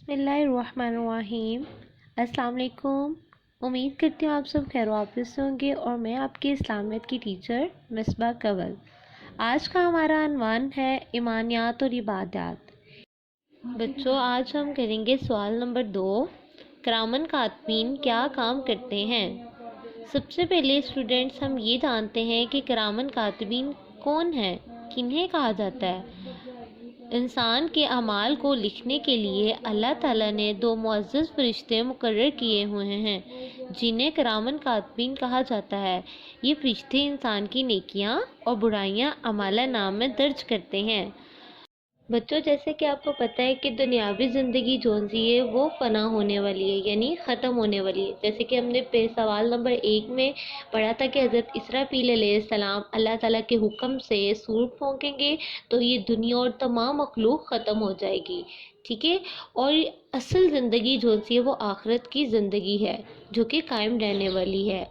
बिस्मिल्लाहिर्रहमानिर्रहीम। अस्सलाम वालेकुम। उम्मीद करती हूँ आप सब खैर वापस से होंगे और मैं आपकी इस्लामियत की टीचर मिसबा कंवल। आज का हमारा अनवान है ईमानियात और इबादत। बच्चों, आज हम करेंगे सवाल नंबर 2। करामन कातबीन क्या काम करते हैं? सबसे पहले स्टूडेंट्स हम ये जानते हैं कि करामन कातबीन कौन है, किन्हें कहा जाता है। इंसान के अमाल को लिखने के लिए अल्लाह ताला ने 2 मुअज़्ज़ज़ फरिश्ते मुकर्रर किए हुए हैं, जिन्हें करामन कातबीन कहा जाता है। ये फरिश्ते इंसान की नेकियां और बुराइयां अमाला नाम में दर्ज करते हैं। बच्चों, जैसे कि आपको पता है कि दुनियावी ज़िंदगी जोन सी है वो फ़ना होने वाली है, यानी ख़त्म होने वाली है। जैसे कि हमने सवाल नंबर 1 में पढ़ा था कि हज़रत इसराफील अलैहिस्सलाम अल्लाह ताला के हुक्म से सूर फूंकेंगे तो ये दुनिया और तमाम मखलूक ख़त्म हो जाएगी। ठीक है। और असल ज़िंदगी जोन सी है वो आखिरत की ज़िंदगी है, जो कि कायम रहने वाली है।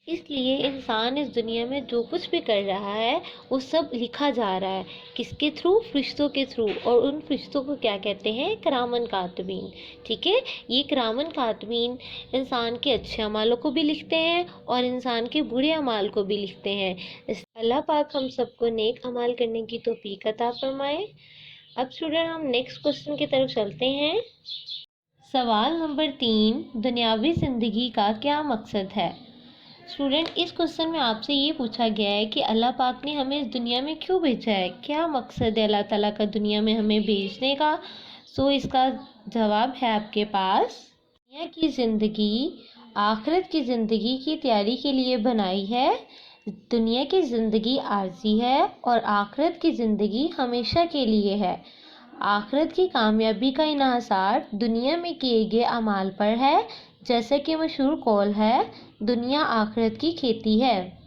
इसलिए इंसान इस दुनिया में जो कुछ भी कर रहा है वो सब लिखा जा रहा है। किसके थ्रू? फरिश्तों के थ्रू। और उन फरिश्तों को क्या कहते हैं? करामन कातबीन। ठीक है। ये करामन कातबीन इंसान के अच्छे अमालों को भी लिखते हैं और इंसान के बुरे अमाल को भी लिखते हैं। अल्लाह पाक हम सबको नेक अमाल करने की तौफीक अता फरमाए। अब स्टूडेंट, हम नेक्स्ट क्वेश्चन की तरफ चलते हैं। सवाल नंबर 3, दुनियावी ज़िंदगी का क्या मकसद है? स्टूडेंट, इस क्वेश्चन में आपसे ये पूछा गया है कि अल्लाह पाक ने हमें इस दुनिया में क्यों भेजा है, क्या मकसद है अल्लाह ताला का दुनिया में हमें भेजने का। इसका जवाब है आपके पास, दुनिया की ज़िंदगी आखिरत की ज़िंदगी की तैयारी के लिए बनाई है। दुनिया की ज़िंदगी आर्जी है और आखिरत की ज़िंदगी हमेशा के लिए है। आखिरत की कामयाबी का इन्हिसार दुनिया में किए गए अमाल पर है, जैसे कि मशहूर कौल है, दुनिया आखिरत की खेती है।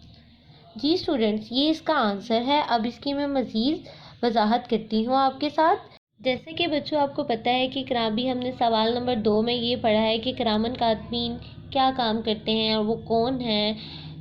जी स्टूडेंट्स, ये इसका आंसर है। अब इसकी मैं मज़ीद वजाहत करती हूँ आपके साथ। जैसे कि बच्चों, आपको पता है कि कराबी हमने सवाल नंबर 2 में ये पढ़ा है कि करामन कातबीन क्या काम करते हैं और वो कौन है।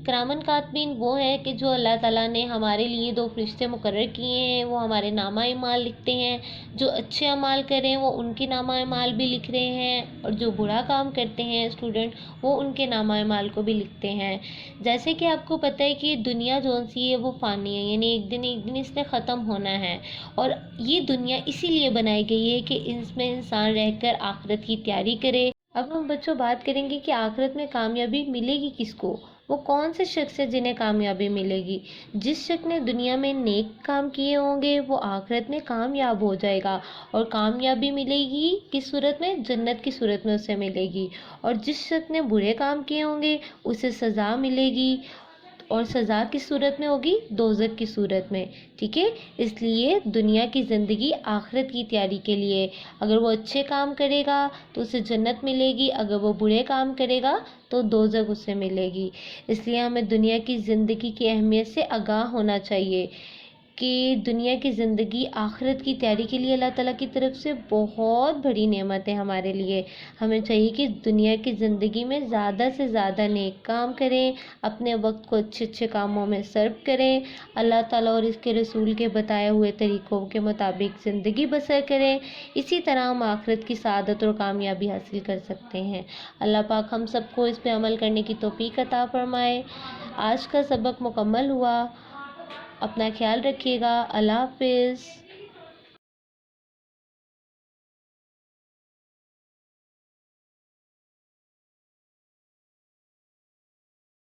करामन कातबीन वो है कि जो अल्लाह ताला ने हमारे लिए 2 फरिश्ते मुकर्रर किए हैं, वो हमारे नामा अमाल लिखते हैं। जो अच्छे अमाल करें वो उनके नामा अमाल भी लिख रहे हैं, और जो बुरा काम करते हैं स्टूडेंट वो उनके नामा अमाल को भी लिखते हैं। जैसे कि आपको पता है कि दुनिया जोन सी है वो फ़ानी है, यानी एक दिन इसने ख़त्म होना है। और ये दुनिया इसीलिए बनाई गई है कि इसमें इंसान रहकर आखिरत की तैयारी करे। अब हम बच्चों बात करेंगे कि आखिरत में कामयाबी मिलेगी किसको। वो कौन से शख्स है जिन्हें कामयाबी मिलेगी? जिस शख्स ने दुनिया में नेक काम किए होंगे वो आखिरत में कामयाब हो जाएगा। और कामयाबी मिलेगी किस सूरत में? जन्नत की सूरत में उसे मिलेगी। और जिस शख्स ने बुरे काम किए होंगे उसे सज़ा मिलेगी, और सज़ा किस सूरत में होगी? दोज़ख की सूरत में। ठीक है। इसलिए दुनिया की ज़िंदगी आखिरत की तैयारी के लिए। अगर वो अच्छे काम करेगा तो उसे जन्नत मिलेगी, अगर वो बुरे काम करेगा तो दोज़ख उसे मिलेगी। इसलिए हमें दुनिया की ज़िंदगी की अहमियत से आगाह होना चाहिए कि दुनिया की ज़िंदगी आखिरत की तैयारी के लिए अल्लाह ताला की तरफ से बहुत बड़ी नेमत है हमारे लिए। हमें चाहिए कि दुनिया की ज़िंदगी में ज़्यादा से ज़्यादा नेक काम करें, अपने वक्त को अच्छे अच्छे कामों में सर्व करें, अल्लाह ताला और इसके रसूल के बताए हुए तरीक़ों के मुताबिक ज़िंदगी बसर करें। इसी तरह हम आखिरत की सआदत और कामयाबी हासिल कर सकते हैं। अल्लाह पाक हम सबको इस पे अमल करने की तौफीक अता फरमाए। आज का सबक मुकम्मल हुआ। अपना ख्याल रखिएगा। अल्लाह हाफ़िज़।